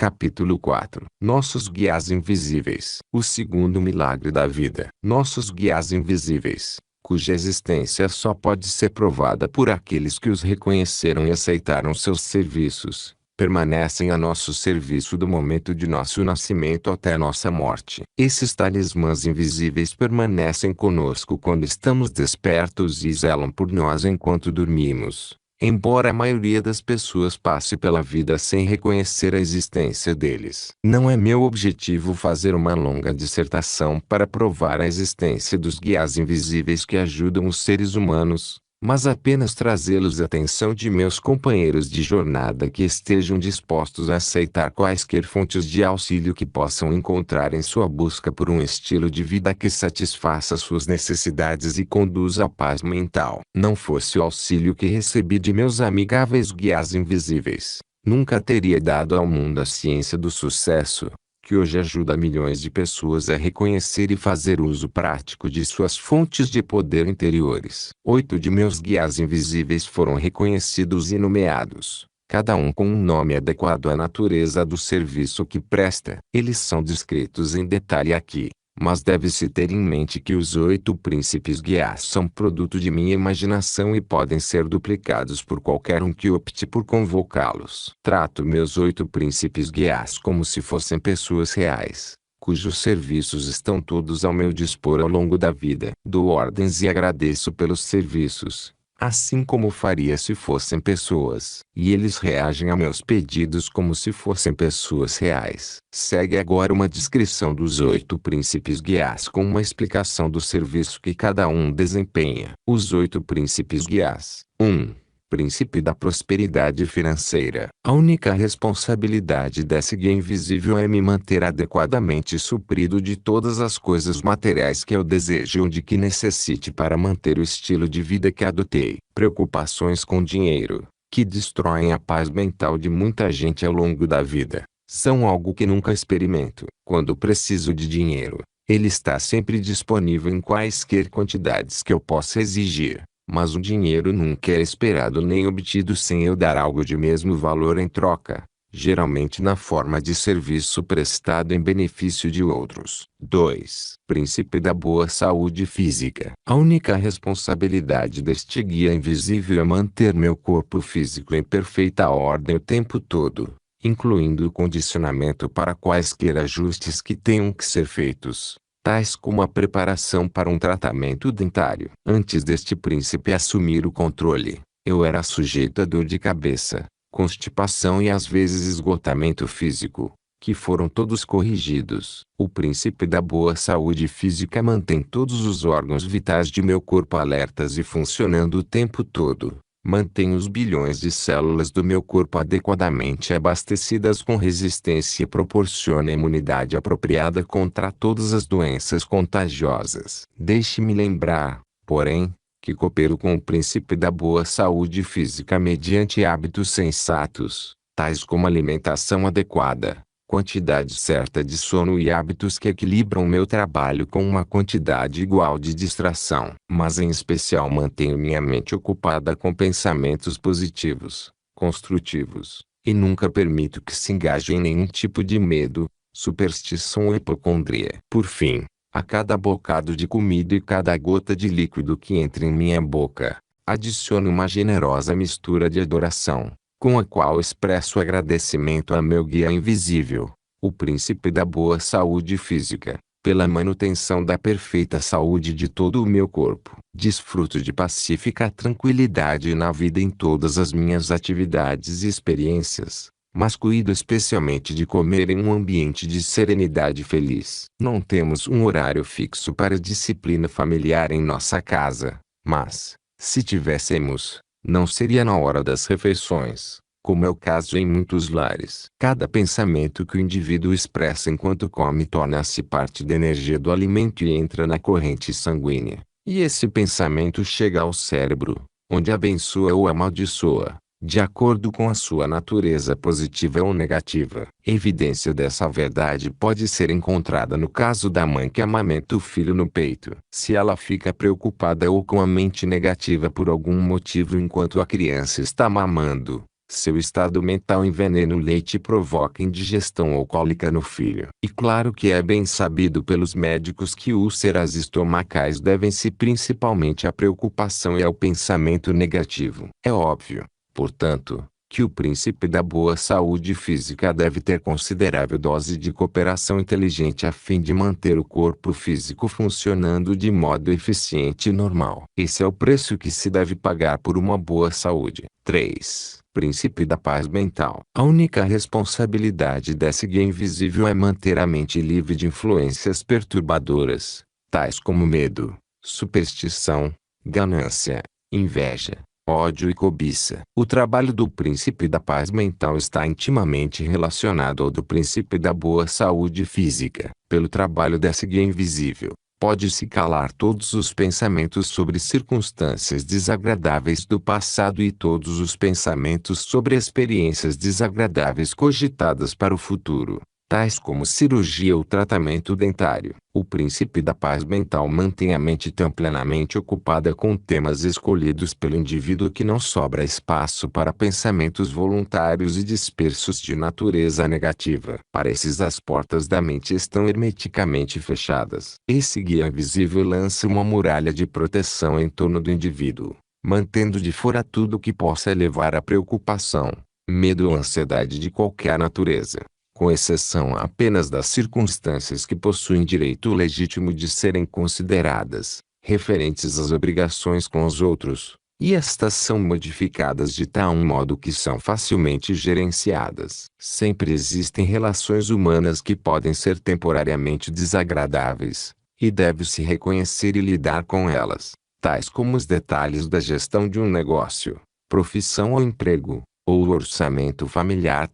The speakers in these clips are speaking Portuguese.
Capítulo 4. Nossos guias invisíveis. O segundo milagre da vida. Nossos guias invisíveis, cuja existência só pode ser provada por aqueles que os reconheceram e aceitaram seus serviços, permanecem a nosso serviço do momento de nosso nascimento até nossa morte. Esses talismãs invisíveis permanecem conosco quando estamos despertos e zelam por nós enquanto dormimos. Embora a maioria das pessoas passe pela vida sem reconhecer a existência deles. Não é meu objetivo fazer uma longa dissertação para provar a existência dos guias invisíveis que ajudam os seres humanos, mas apenas trazê-los à atenção de meus companheiros de jornada que estejam dispostos a aceitar quaisquer fontes de auxílio que possam encontrar em sua busca por um estilo de vida que satisfaça suas necessidades e conduza à paz mental. Não fosse o auxílio que recebi de meus amigáveis guias invisíveis, nunca teria dado ao mundo a ciência do sucesso, que hoje ajuda milhões de pessoas a reconhecer e fazer uso prático de suas fontes de poder interiores. 8 de meus guias invisíveis foram reconhecidos e nomeados, cada um com um nome adequado à natureza do serviço que presta. Eles são descritos em detalhe aqui, mas deve-se ter em mente que os 8 príncipes guias são produto de minha imaginação e podem ser duplicados por qualquer um que opte por convocá-los. Trato meus 8 príncipes guias como se fossem pessoas reais, cujos serviços estão todos ao meu dispor ao longo da vida. Dou ordens e agradeço pelos serviços, assim como faria se fossem pessoas. E eles reagem a meus pedidos como se fossem pessoas reais. Segue agora uma descrição dos 8 príncipes guias com uma explicação do serviço que cada um desempenha. Os 8 príncipes guias. 1. Príncipe da prosperidade financeira. A única responsabilidade desse guia invisível é me manter adequadamente suprido de todas as coisas materiais que eu desejo ou de que necessite para manter o estilo de vida que adotei. Preocupações com dinheiro, que destroem a paz mental de muita gente ao longo da vida, são algo que nunca experimento. Quando preciso de dinheiro, ele está sempre disponível em quaisquer quantidades que eu possa exigir. Mas o dinheiro nunca é esperado nem obtido sem eu dar algo de mesmo valor em troca, geralmente na forma de serviço prestado em benefício de outros. 2. Príncipe da boa saúde física. A única responsabilidade deste guia invisível é manter meu corpo físico em perfeita ordem o tempo todo, incluindo o condicionamento para quaisquer ajustes que tenham que ser feitos, tais como a preparação para um tratamento dentário. Antes deste príncipe assumir o controle, eu era sujeito a dor de cabeça, constipação e às vezes esgotamento físico, que foram todos corrigidos. O príncipe da boa saúde física mantém todos os órgãos vitais de meu corpo alertas e funcionando o tempo todo. Mantém os bilhões de células do meu corpo adequadamente abastecidas com resistência e proporciona imunidade apropriada contra todas as doenças contagiosas. Deixe-me lembrar, porém, que coopero com o príncipe da boa saúde física mediante hábitos sensatos, tais como alimentação adequada, quantidade certa de sono e hábitos que equilibram meu trabalho com uma quantidade igual de distração. Mas em especial mantenho minha mente ocupada com pensamentos positivos, construtivos, e nunca permito que se engaje em nenhum tipo de medo, superstição ou hipocondria. Por fim, a cada bocado de comida e cada gota de líquido que entra em minha boca, adiciono uma generosa mistura de adoração, com a qual expresso agradecimento a meu guia invisível, o príncipe da boa saúde física, pela manutenção da perfeita saúde de todo o meu corpo. Desfruto de pacífica tranquilidade na vida em todas as minhas atividades e experiências, mas cuido especialmente de comer em um ambiente de serenidade feliz. Não temos um horário fixo para disciplina familiar em nossa casa, mas, se tivéssemos, não seria na hora das refeições, como é o caso em muitos lares. Cada pensamento que o indivíduo expressa enquanto come torna-se parte da energia do alimento e entra na corrente sanguínea. E esse pensamento chega ao cérebro, onde abençoa ou amaldiçoa, de acordo com a sua natureza positiva ou negativa. Evidência dessa verdade pode ser encontrada no caso da mãe que amamenta o filho no peito. Se ela fica preocupada ou com a mente negativa por algum motivo enquanto a criança está mamando, Seu estado mental envenena o leite e provoca indigestão alcoólica no filho. E claro que é bem sabido pelos médicos que úlceras estomacais devem-se principalmente à preocupação e ao pensamento negativo. É óbvio, portanto, que o príncipe da boa saúde física deve ter considerável dose de cooperação inteligente a fim de manter o corpo físico funcionando de modo eficiente e normal. Esse é o preço que se deve pagar por uma boa saúde. 3. Príncipe da paz mental. A única responsabilidade desse guia invisível é manter a mente livre de influências perturbadoras, tais como medo, superstição, ganância, inveja, ódio e cobiça. O trabalho do príncipe da paz mental está intimamente relacionado ao do príncipe da boa saúde física. Pelo trabalho desse guia invisível, pode-se calar todos os pensamentos sobre circunstâncias desagradáveis do passado e todos os pensamentos sobre experiências desagradáveis cogitadas para o futuro, tais como cirurgia ou tratamento dentário. O príncipe da paz mental mantém a mente tão plenamente ocupada com temas escolhidos pelo indivíduo que não sobra espaço para pensamentos voluntários e dispersos de natureza negativa. Para esses as portas da mente estão hermeticamente fechadas. Esse guia invisível lança uma muralha de proteção em torno do indivíduo, mantendo de fora tudo que possa levar à preocupação, medo ou ansiedade de qualquer natureza, com exceção apenas das circunstâncias que possuem direito legítimo de serem consideradas, referentes às obrigações com os outros, e estas são modificadas de tal modo que são facilmente gerenciadas. Sempre existem relações humanas que podem ser temporariamente desagradáveis, e deve-se reconhecer e lidar com elas, tais como os detalhes da gestão de um negócio, profissão ou emprego, ou o orçamento familiar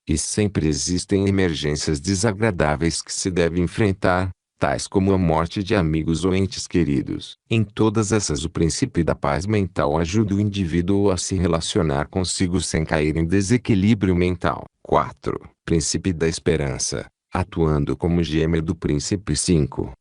E sempre existem emergências desagradáveis que se deve enfrentar, tais como a morte de amigos ou entes queridos. Em todas essas o princípio da paz mental ajuda o indivíduo a se relacionar consigo sem cair em desequilíbrio mental. 4. Príncipe da esperança. Atuando como gêmeo do príncipe 5.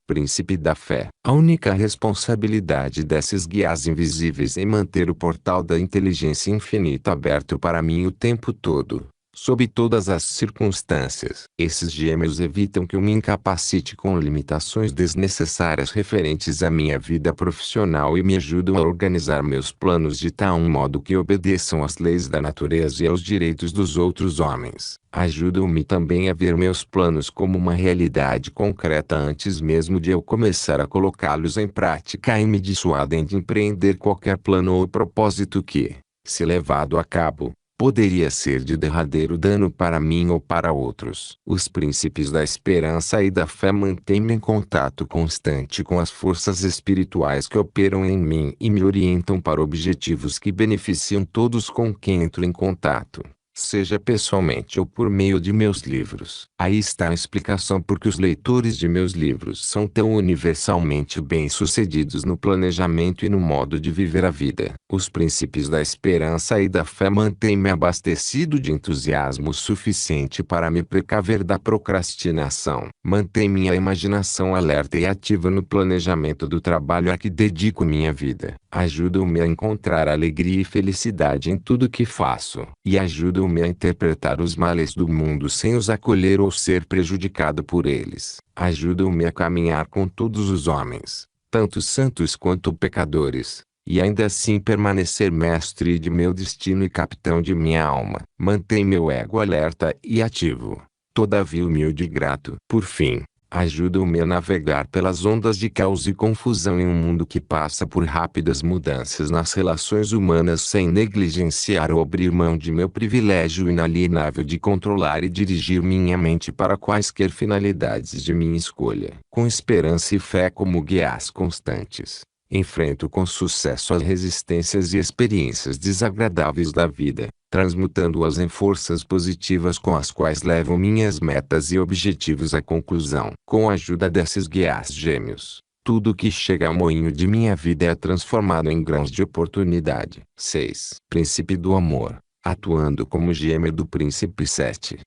Príncipe da fé. A única responsabilidade desses guias invisíveis é manter o portal da inteligência infinita aberto para mim o tempo todo, sob todas as circunstâncias. Esses gêmeos evitam que eu me incapacite com limitações desnecessárias referentes à minha vida profissional e me ajudam a organizar meus planos de tal modo que obedeçam às leis da natureza e aos direitos dos outros homens. Ajudam-me também a ver meus planos como uma realidade concreta antes mesmo de eu começar a colocá-los em prática e me dissuadem de empreender qualquer plano ou propósito que, se levado a cabo, poderia ser de derradeiro dano para mim ou para outros. Os princípios da esperança e da fé mantêm-me em contato constante com as forças espirituais que operam em mim e me orientam para objetivos que beneficiam todos com quem entro em contato, seja pessoalmente ou por meio de meus livros. Aí está a explicação por que os leitores de meus livros são tão universalmente bem-sucedidos no planejamento e no modo de viver a vida. Os princípios da esperança e da fé mantêm-me abastecido de entusiasmo suficiente para me precaver da procrastinação. Mantém minha imaginação alerta e ativa no planejamento do trabalho a que dedico minha vida. Ajudam-me a encontrar alegria e felicidade em tudo que faço. E ajudam-me a interpretar os males do mundo sem os acolher ou ser prejudicado por eles. Ajudam-me a caminhar com todos os homens, tanto santos quanto pecadores, e ainda assim permanecer mestre de meu destino e capitão de minha alma. Mantém meu ego alerta e ativo, todavia humilde e grato. Por fim, ajudam-me a navegar pelas ondas de caos e confusão em um mundo que passa por rápidas mudanças nas relações humanas sem negligenciar ou abrir mão de meu privilégio inalienável de controlar e dirigir minha mente para quaisquer finalidades de minha escolha. Com esperança e fé como guias constantes, enfrento com sucesso as resistências e experiências desagradáveis da vida, transmutando-as em forças positivas com as quais levo minhas metas e objetivos à conclusão. Com a ajuda desses guias gêmeos, tudo que chega ao moinho de minha vida é transformado em grãos de oportunidade. 6. Príncipe do amor. Atuando como gêmeo do príncipe 7.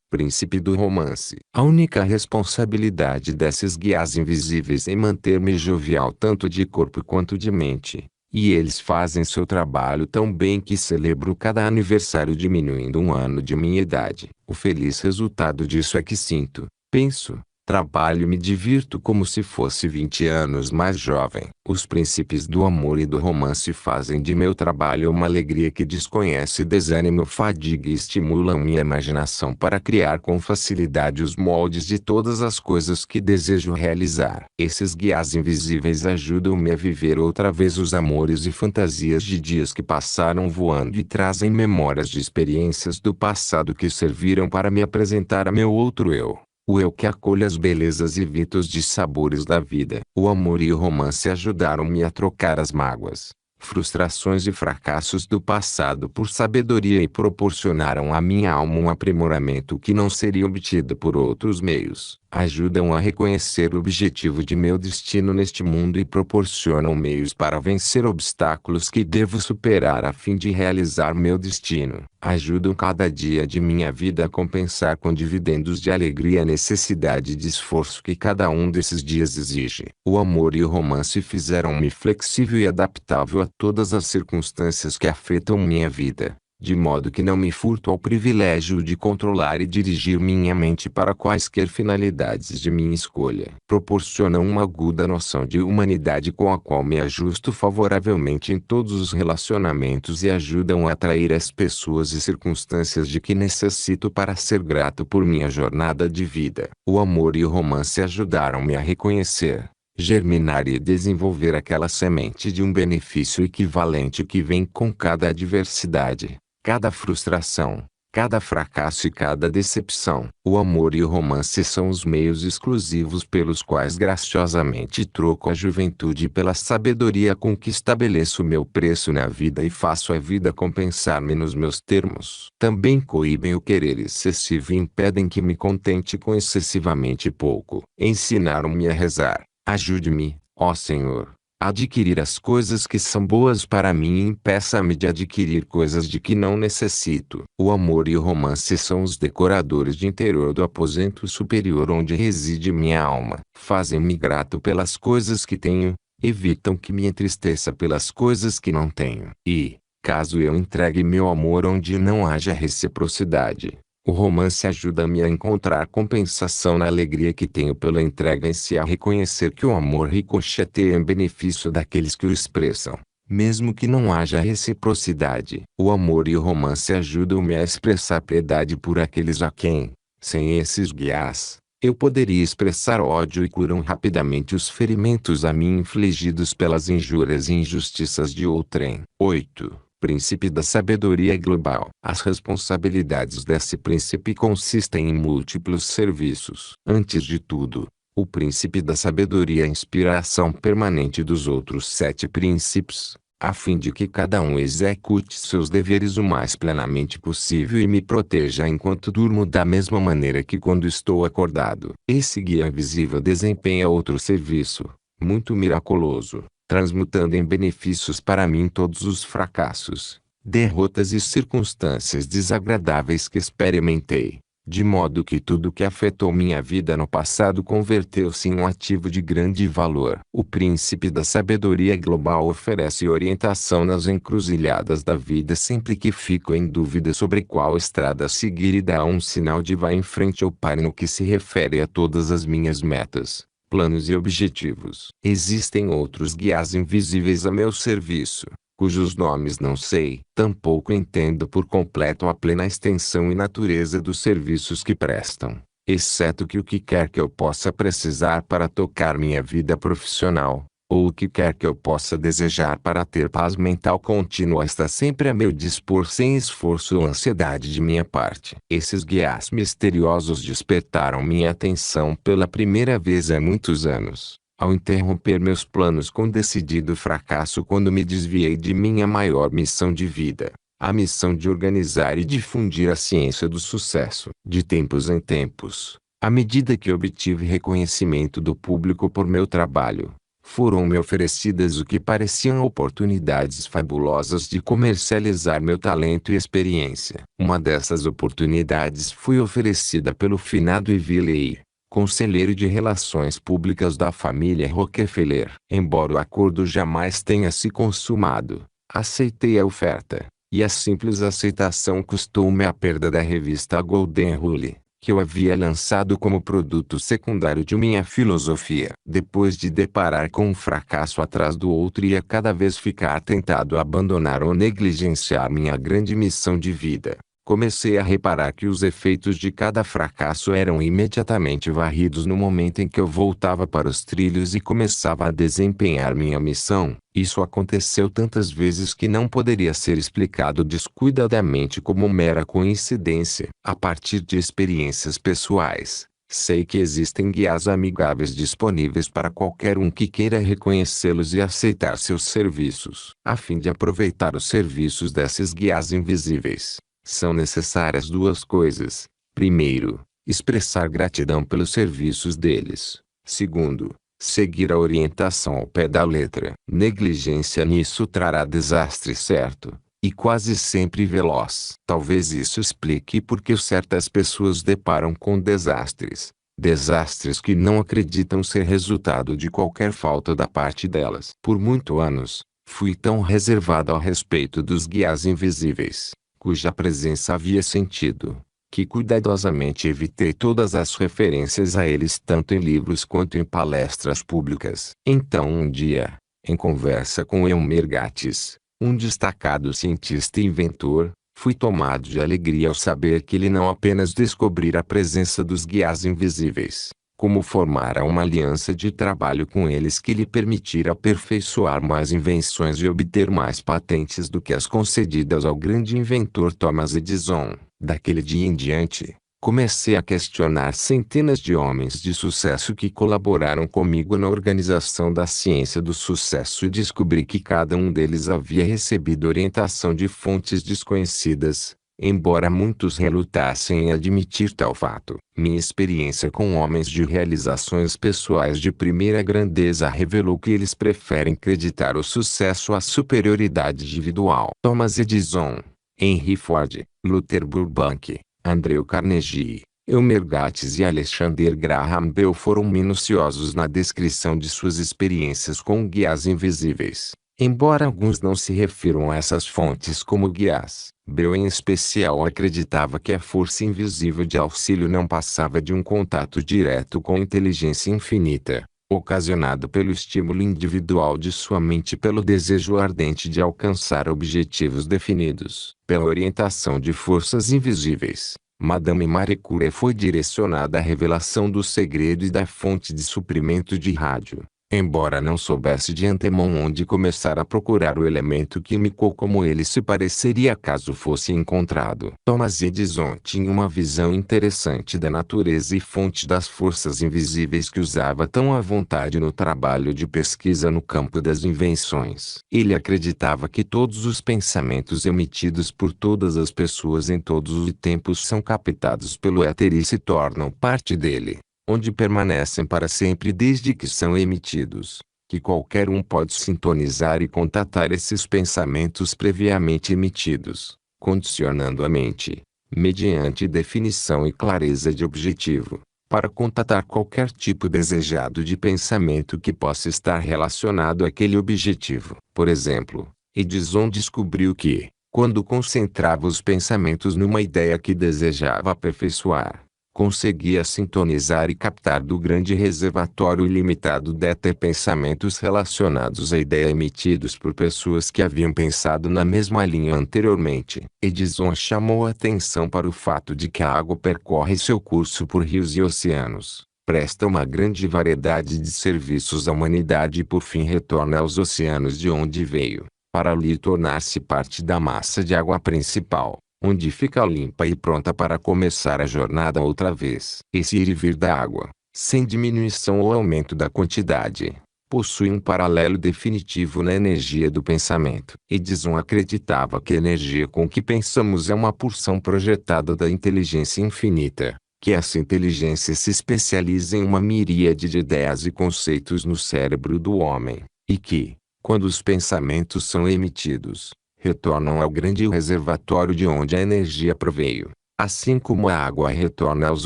Príncipe do romance. A única responsabilidade desses guias invisíveis é manter-me jovial tanto de corpo quanto de mente, E eles fazem seu trabalho tão bem que celebro cada aniversário diminuindo um ano de minha idade. O feliz resultado disso é que sinto, penso, trabalho e me divirto como se fosse 20 anos mais jovem. Os princípios do amor e do romance fazem de meu trabalho uma alegria que desconhece desânimo, fadiga e estimulam minha imaginação para criar com facilidade os moldes de todas as coisas que desejo realizar. Esses guias invisíveis ajudam-me a viver outra vez os amores e fantasias de dias que passaram voando e trazem memórias de experiências do passado que serviram para me apresentar a meu outro eu. O eu que acolhe as belezas e vitos de sabores da vida. O amor e o romance ajudaram-me a trocar as mágoas, frustrações e fracassos do passado por sabedoria e proporcionaram à minha alma um aprimoramento que não seria obtido por outros meios. Ajudam a reconhecer o objetivo de meu destino neste mundo e proporcionam meios para vencer obstáculos que devo superar a fim de realizar meu destino. Ajudam cada dia de minha vida a compensar com dividendos de alegria a necessidade de esforço que cada um desses dias exige. O amor e o romance fizeram-me flexível e adaptável a todas as circunstâncias que afetam minha vida, de modo que não me furto ao privilégio de controlar e dirigir minha mente para quaisquer finalidades de minha escolha. Proporcionam uma aguda noção de humanidade com a qual me ajusto favoravelmente em todos os relacionamentos e ajudam a atrair as pessoas e circunstâncias de que necessito para ser grato por minha jornada de vida. O amor e o romance ajudaram-me a reconhecer, germinar e desenvolver aquela semente de um benefício equivalente que vem com cada adversidade, cada frustração, cada fracasso e cada decepção. O amor e o romance são os meios exclusivos pelos quais graciosamente troco a juventude pela sabedoria com que estabeleço meu preço na vida e faço a vida compensar-me nos meus termos. Também coíbem o querer excessivo e impedem que me contente com excessivamente pouco. Ensinaram-me a rezar. Ajude-me, ó Senhor, a adquirir as coisas que são boas para mim e impeça-me de adquirir coisas de que não necessito. O amor e o romance são os decoradores de interior do aposento superior onde reside minha alma. Fazem-me grato pelas coisas que tenho, evitam que me entristeça pelas coisas que não tenho. E, caso eu entregue meu amor onde não haja reciprocidade, o romance ajuda-me a encontrar compensação na alegria que tenho pela entrega em si, a reconhecer que o amor ricocheteia em benefício daqueles que o expressam, mesmo que não haja reciprocidade. O amor e o romance ajudam-me a expressar piedade por aqueles a quem, sem esses guias, eu poderia expressar ódio e curam rapidamente os ferimentos a mim infligidos pelas injúrias e injustiças de outrem. 8. Príncipe da sabedoria global. As responsabilidades desse príncipe consistem em múltiplos serviços. Antes de tudo, o príncipe da sabedoria inspira a ação permanente dos outros 7 príncipes, a fim de que cada um execute seus deveres o mais plenamente possível e me proteja enquanto durmo da mesma maneira que quando estou acordado. Esse guia invisível desempenha outro serviço, muito miraculoso, transmutando em benefícios para mim todos os fracassos, derrotas e circunstâncias desagradáveis que experimentei, de modo que tudo que afetou minha vida no passado converteu-se em um ativo de grande valor. O príncipe da sabedoria global oferece orientação nas encruzilhadas da vida sempre que fico em dúvida sobre qual estrada seguir e dá um sinal de vá em frente ou pare no que se refere a todas as minhas metas, planos e objetivos. Existem outros guias invisíveis a meu serviço, cujos nomes não sei, tampouco entendo por completo a plena extensão e natureza dos serviços que prestam, exceto que o que quer que eu possa precisar para tocar minha vida profissional, ou o que quer que eu possa desejar para ter paz mental contínua está sempre a meu dispor sem esforço ou ansiedade de minha parte. Esses guias misteriosos despertaram minha atenção pela primeira vez há muitos anos, ao interromper meus planos com decidido fracasso quando me desviei de minha maior missão de vida, a missão de organizar e difundir a ciência do sucesso. De tempos em tempos, à medida que obtive reconhecimento do público por meu trabalho, foram-me oferecidas o que pareciam oportunidades fabulosas de comercializar meu talento e experiência. Uma dessas oportunidades foi oferecida pelo finado Ivy Leigh, conselheiro de relações públicas da família Rockefeller. Embora o acordo jamais tenha se consumado, aceitei a oferta, e a simples aceitação custou-me a perda da revista Golden Rule, que eu havia lançado como produto secundário de minha filosofia. Depois de deparar com um fracasso atrás do outro e a cada vez ficar tentado a abandonar ou negligenciar minha grande missão de vida, comecei a reparar que os efeitos de cada fracasso eram imediatamente varridos no momento em que eu voltava para os trilhos e começava a desempenhar minha missão. Isso aconteceu tantas vezes que não poderia ser explicado descuidadamente como mera coincidência. A partir de experiências pessoais, sei que existem guias amigáveis disponíveis para qualquer um que queira reconhecê-los e aceitar seus serviços. A fim de aproveitar os serviços desses guias invisíveis, são necessárias duas coisas. Primeiro, expressar gratidão pelos serviços deles. Segundo, seguir a orientação ao pé da letra. Negligência nisso trará desastre certo, e quase sempre veloz. Talvez isso explique por que certas pessoas deparam com desastres. Desastres que não acreditam ser resultado de qualquer falta da parte delas. Por muitos anos, fui tão reservado a respeito dos guias invisíveis, cuja presença havia sentido, que cuidadosamente evitei todas as referências a eles tanto em livros quanto em palestras públicas. Então um dia, em conversa com Elmer Gates, um destacado cientista e inventor, fui tomado de alegria ao saber que ele não apenas descobrira a presença dos guias invisíveis, como formara uma aliança de trabalho com eles que lhe permitira aperfeiçoar mais invenções e obter mais patentes do que as concedidas ao grande inventor Thomas Edison. Daquele dia em diante, comecei a questionar centenas de homens de sucesso que colaboraram comigo na organização da ciência do sucesso e descobri que cada um deles havia recebido orientação de fontes desconhecidas, embora muitos relutassem em admitir tal fato. Minha experiência com homens de realizações pessoais de primeira grandeza revelou que eles preferem acreditar o sucesso à superioridade individual. Thomas Edison, Henry Ford, Luther Burbank, Andrew Carnegie, Elmer Gates e Alexander Graham Bell foram minuciosos na descrição de suas experiências com guias invisíveis. Embora alguns não se refiram a essas fontes como guias, Bell em especial acreditava que a força invisível de auxílio não passava de um contato direto com a inteligência infinita, ocasionado pelo estímulo individual de sua mente e pelo desejo ardente de alcançar objetivos definidos. Pela orientação de forças invisíveis, Madame Marie Curie foi direcionada à revelação do segredo e da fonte de suprimento de rádio. Embora não soubesse de antemão onde começar a procurar o elemento químico como ele se pareceria caso fosse encontrado. Thomas Edison tinha uma visão interessante da natureza e fonte das forças invisíveis que usava tão à vontade no trabalho de pesquisa no campo das invenções. Ele acreditava que todos os pensamentos emitidos por todas as pessoas em todos os tempos são captados pelo éter e se tornam parte dele, onde permanecem para sempre desde que são emitidos, que qualquer um pode sintonizar e contatar esses pensamentos previamente emitidos, condicionando a mente, mediante definição e clareza de objetivo, para contatar qualquer tipo desejado de pensamento que possa estar relacionado àquele objetivo. Por exemplo, Edison descobriu que, quando concentrava os pensamentos numa ideia que desejava aperfeiçoar, conseguia sintonizar e captar do grande reservatório ilimitado de éter pensamentos relacionados à ideia emitidos por pessoas que haviam pensado na mesma linha anteriormente. Edison chamou a atenção para o fato de que a água percorre seu curso por rios e oceanos, presta uma grande variedade de serviços à humanidade e por fim retorna aos oceanos de onde veio, para ali tornar-se parte da massa de água principal, onde fica limpa e pronta para começar a jornada outra vez. Esse ir e vir da água, sem diminuição ou aumento da quantidade, possui um paralelo definitivo na energia do pensamento. Edison acreditava que a energia com que pensamos é uma porção projetada da inteligência infinita, que essa inteligência se especializa em uma miríade de ideias e conceitos no cérebro do homem, e que, quando os pensamentos são emitidos, retornam ao grande reservatório de onde a energia proveio, assim como a água retorna aos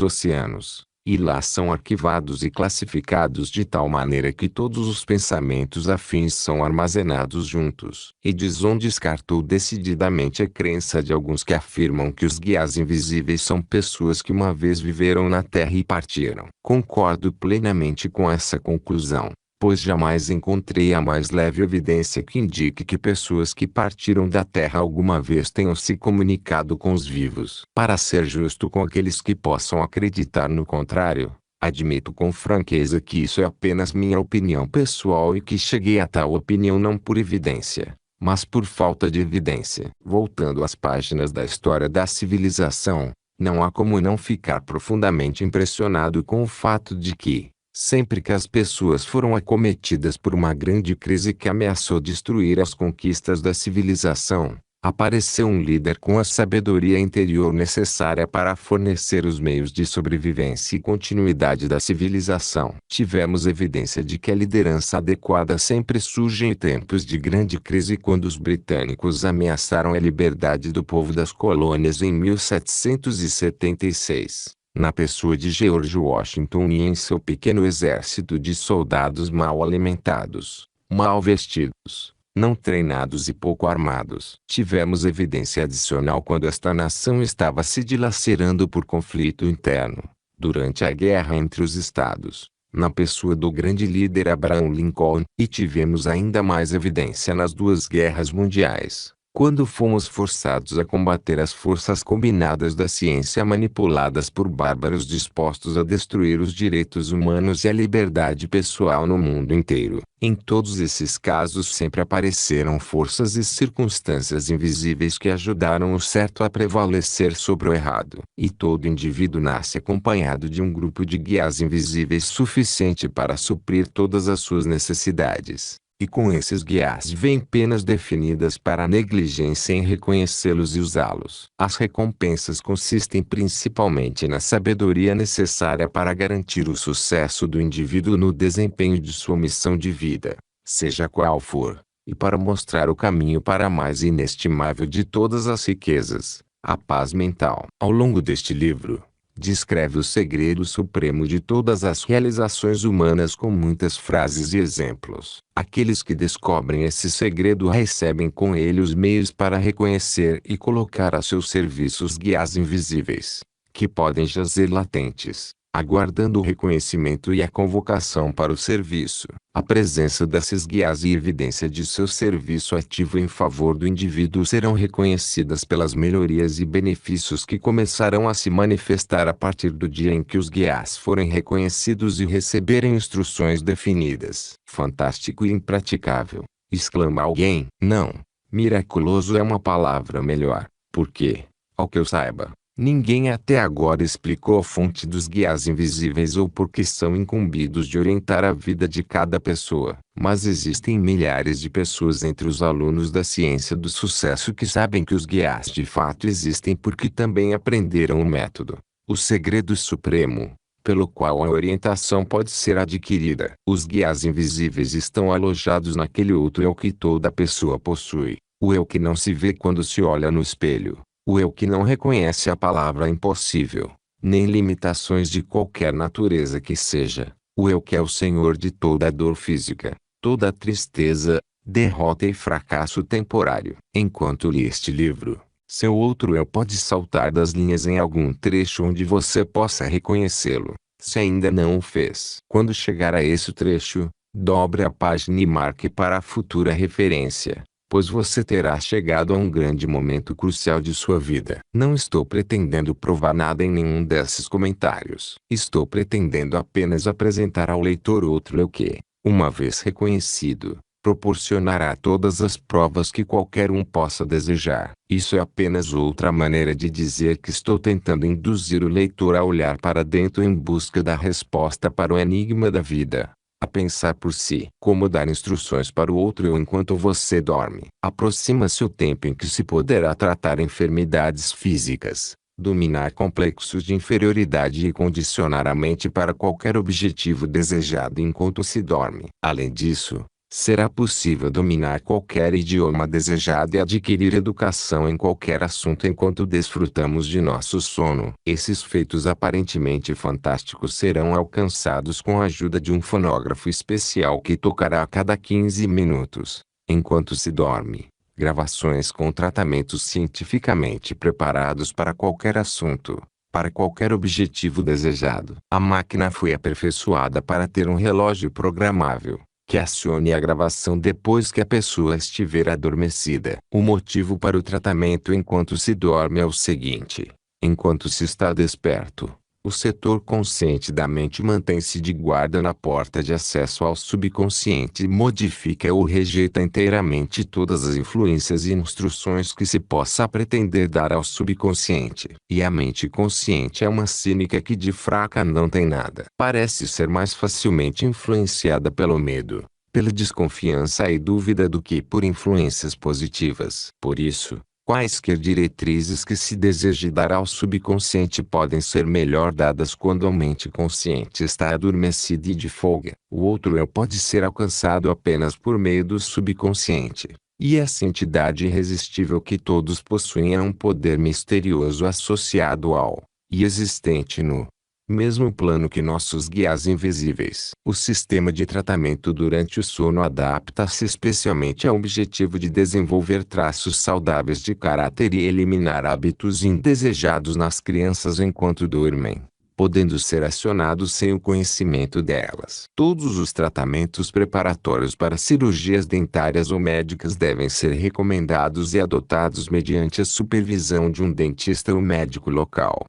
oceanos. e lá são arquivados e classificados de tal maneira que todos os pensamentos afins são armazenados juntos. Edison descartou decididamente a crença de alguns que afirmam que os guias invisíveis são pessoas que uma vez viveram na Terra e partiram. Concordo plenamente com essa conclusão, pois jamais encontrei a mais leve evidência que indique que pessoas que partiram da Terra alguma vez tenham se comunicado com os vivos. Para ser justo com aqueles que possam acreditar no contrário, admito com franqueza que isso é apenas minha opinião pessoal e que cheguei a tal opinião não por evidência, mas por falta de evidência. Voltando às páginas da história da civilização, não há como não ficar profundamente impressionado com o fato de que, sempre que as pessoas foram acometidas por uma grande crise que ameaçou destruir as conquistas da civilização, apareceu um líder com a sabedoria interior necessária para fornecer os meios de sobrevivência e continuidade da civilização. Tivemos evidência de que a liderança adequada sempre surge em tempos de grande crise, quando os britânicos ameaçaram a liberdade do povo das colônias em 1776. Na pessoa de George Washington e em seu pequeno exército de soldados mal alimentados, mal vestidos, não treinados e pouco armados. Tivemos evidência adicional quando esta nação estava se dilacerando por conflito interno, durante a guerra entre os estados, na pessoa do grande líder Abraham Lincoln. E tivemos ainda mais evidência nas duas guerras mundiais, quando fomos forçados a combater as forças combinadas da ciência manipuladas por bárbaros dispostos a destruir os direitos humanos e a liberdade pessoal no mundo inteiro. Em todos esses casos sempre apareceram forças e circunstâncias invisíveis que ajudaram o certo a prevalecer sobre o errado. E todo indivíduo nasce acompanhado de um grupo de guias invisíveis suficiente para suprir todas as suas necessidades. E com esses guias vêm penas definidas para a negligência em reconhecê-los e usá-los. As recompensas consistem principalmente na sabedoria necessária para garantir o sucesso do indivíduo no desempenho de sua missão de vida, seja qual for, e para mostrar o caminho para a mais inestimável de todas as riquezas, a paz mental. Ao longo deste livro, descreve o segredo supremo de todas as realizações humanas com muitas frases e exemplos. Aqueles que descobrem esse segredo recebem com ele os meios para reconhecer e colocar a seu serviço os guias invisíveis, que podem jazer latentes, aguardando o reconhecimento e a convocação para o serviço. A presença desses guias e evidência de seu serviço ativo em favor do indivíduo serão reconhecidas pelas melhorias e benefícios que começarão a se manifestar a partir do dia em que os guias forem reconhecidos e receberem instruções definidas. Fantástico e impraticável, exclama alguém. Não, miraculoso é uma palavra melhor, porque, ao que eu saiba, ninguém até agora explicou a fonte dos guias invisíveis ou por que são incumbidos de orientar a vida de cada pessoa. Mas existem milhares de pessoas entre os alunos da ciência do sucesso que sabem que os guias de fato existem porque também aprenderam o método, o segredo supremo, pelo qual a orientação pode ser adquirida. Os guias invisíveis estão alojados naquele outro eu que toda pessoa possui, o eu que não se vê quando se olha no espelho. O eu que não reconhece a palavra impossível, nem limitações de qualquer natureza que seja. O eu que é o senhor de toda a dor física, toda a tristeza, derrota e fracasso temporário. Enquanto li este livro, seu outro eu pode saltar das linhas em algum trecho onde você possa reconhecê-lo, se ainda não o fez. Quando chegar a esse trecho, dobre a página e marque para a futura referência, pois você terá chegado a um grande momento crucial de sua vida. Não estou pretendendo provar nada em nenhum desses comentários. Estou pretendendo apenas apresentar ao leitor outro eu que, uma vez reconhecido, proporcionará todas as provas que qualquer um possa desejar. Isso é apenas outra maneira de dizer que estou tentando induzir o leitor a olhar para dentro em busca da resposta para o enigma da vida, a pensar por si. Como dar instruções para o outro eu enquanto você dorme. Aproxima-se o tempo em que se poderá tratar enfermidades físicas, dominar complexos de inferioridade e condicionar a mente para qualquer objetivo desejado enquanto se dorme. Além disso, Será possível dominar qualquer idioma desejado e adquirir educação em qualquer assunto enquanto desfrutamos de nosso sono. Esses feitos aparentemente fantásticos serão alcançados com a ajuda de um fonógrafo especial que tocará a cada 15 minutos, enquanto se dorme, gravações com tratamentos cientificamente preparados para qualquer assunto, para qualquer objetivo desejado. A máquina foi aperfeiçoada para ter um relógio programável que acione a gravação depois que a pessoa estiver adormecida. O motivo para o tratamento enquanto se dorme é o seguinte: enquanto se está desperto, o setor consciente da mente mantém-se de guarda na porta de acesso ao subconsciente e modifica ou rejeita inteiramente todas as influências e instruções que se possa pretender dar ao subconsciente. E a mente consciente é uma cínica que de fraca não tem nada. Parece ser mais facilmente influenciada pelo medo, pela desconfiança e dúvida do que por influências positivas. Por isso, quaisquer diretrizes que se deseje dar ao subconsciente podem ser melhor dadas quando a mente consciente está adormecida e de folga. O outro eu pode ser alcançado apenas por meio do subconsciente. E essa entidade irresistível que todos possuem é um poder misterioso associado ao e existente no mesmo plano que nossos guias invisíveis. O sistema de tratamento durante o sono adapta-se especialmente ao objetivo de desenvolver traços saudáveis de caráter e eliminar hábitos indesejados nas crianças enquanto dormem, podendo ser acionados sem o conhecimento delas. Todos os tratamentos preparatórios para cirurgias dentárias ou médicas devem ser recomendados e adotados mediante a supervisão de um dentista ou médico local.